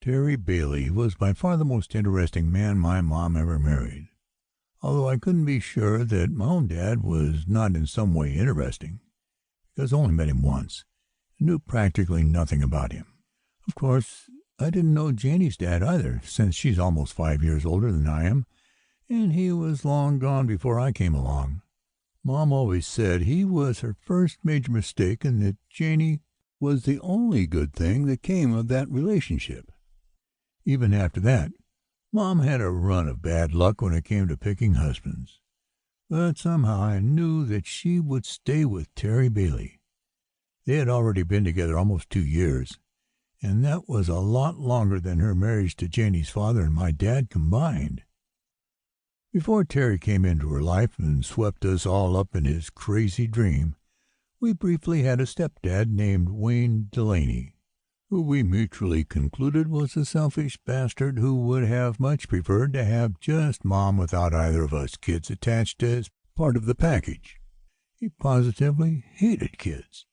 Terry Bailey was by far the most interesting man my mom ever married, although I couldn't be sure that my own dad was not in some way interesting, because I only met him once and knew practically nothing about him. Of course, I didn't know Janie's dad either, since she's almost 5 years older than I am, and he was long gone before I came along. Mom always said he was her first major mistake and that Janie was the only good thing that came of that relationship. Even after that, Mom had a run of bad luck when it came to picking husbands. But somehow I knew that she would stay with Terry Bailey. They had already been together almost 2 years, and that was a lot longer than her marriage to Janie's father and my dad combined. Before Terry came into her life and swept us all up in his crazy dream, we briefly had a stepdad named Wayne Delaney, who we mutually concluded was a selfish bastard who would have much preferred to have just Mom without either of us kids attached as part of the package. He positively hated kids.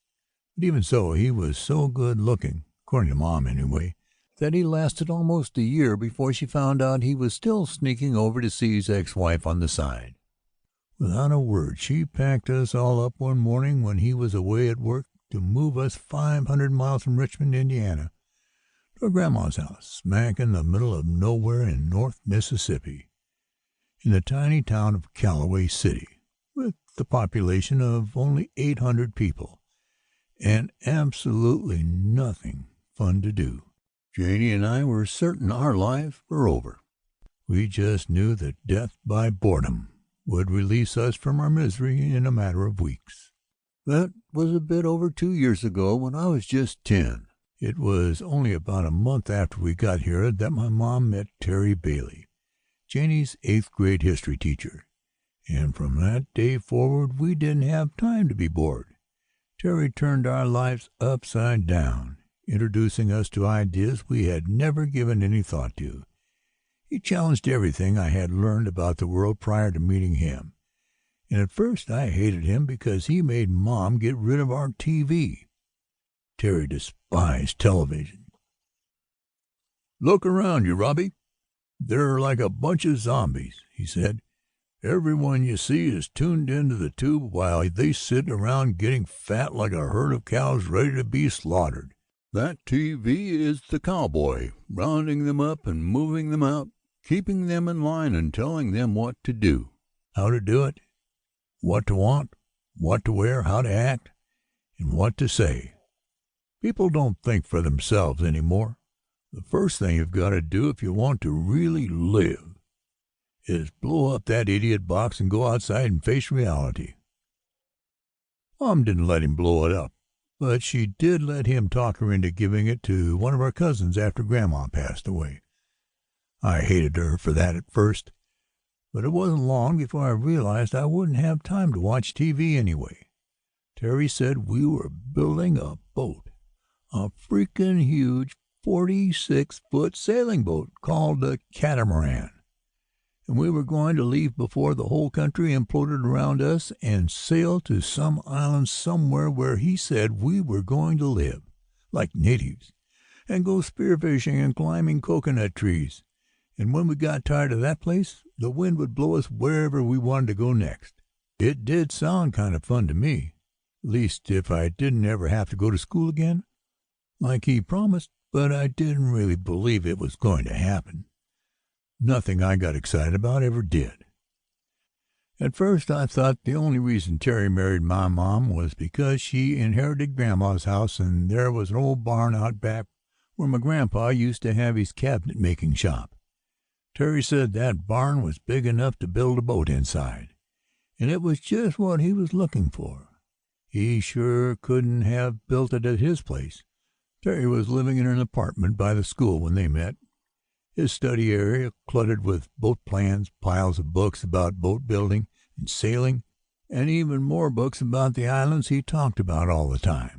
But even so, he was so good-looking, according to Mom anyway, that he lasted almost a year before she found out he was still sneaking over to see his ex-wife on the side. Without a word, she packed us all up one morning when he was away at work to move us 500 miles from Richmond, Indiana, to her grandma's house, smack in the middle of nowhere in North Mississippi, in the tiny town of Callaway City, with the population of only 800 people, and absolutely nothing fun to do. Janie and I were certain our lives were over. We just knew that death by boredom would release us from our misery in a matter of weeks. That was a bit over 2 years ago when I was just 10. It was only about a month after we got here that my mom met Terry Bailey, Janie's 8th grade history teacher, and from that day forward we didn't have time to be bored. Terry turned our lives upside down, introducing us to ideas we had never given any thought to. He challenged everything I had learned about the world prior to meeting him, and at first I hated him because he made Mom get rid of our TV. Terry despised television. "Look around you, Robbie. They're like a bunch of zombies," he said. "Everyone you see is tuned into the tube while they sit around getting fat like a herd of cows ready to be slaughtered. That TV is the cowboy, rounding them up and moving them out, keeping them in line and telling them what to do, how to do it, what to want, what to wear, how to act, and what to say. People don't think for themselves any more. The first thing you've got to do if you want to really live is blow up that idiot box and go outside and face reality." Mom didn't let him blow it up, but she did let him talk her into giving it to one of our cousins after Grandma passed away. I hated her for that at first, but it wasn't long before I realized I wouldn't have time to watch TV anyway. Terry said we were building a boat, a freaking huge 46-foot sailing boat called a catamaran, and we were going to leave before the whole country imploded around us and sail to some island somewhere where he said we were going to live, like natives, and go spearfishing and climbing coconut trees. And when we got tired of that place, the wind would blow us wherever we wanted to go next. It did sound kind of fun to me, at least if I didn't ever have to go to school again, like he promised, but I didn't really believe it was going to happen. Nothing I got excited about ever did. At first I thought the only reason Terry married my mom was because she inherited Grandma's house and there was an old barn out back where my grandpa used to have his cabinet-making shop. Terry said that barn was big enough to build a boat inside, and it was just what he was looking for. He sure couldn't have built it at his place. Terry was living in an apartment by the school when they met. His study area cluttered with boat plans, piles of books about boat building and sailing, and even more books about the islands he talked about all the time.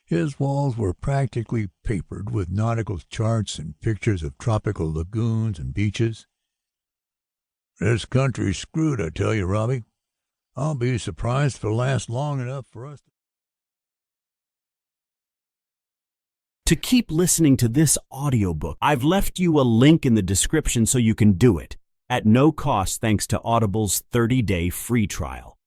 His walls were practically papered with nautical charts and pictures of tropical lagoons and beaches. "This country's screwed, I tell you, Robbie. I'll be surprised if it lasts long enough for us to to keep listening to this audiobook. I've left you a link in the description so you can do it at no cost thanks to Audible's 30-day free trial.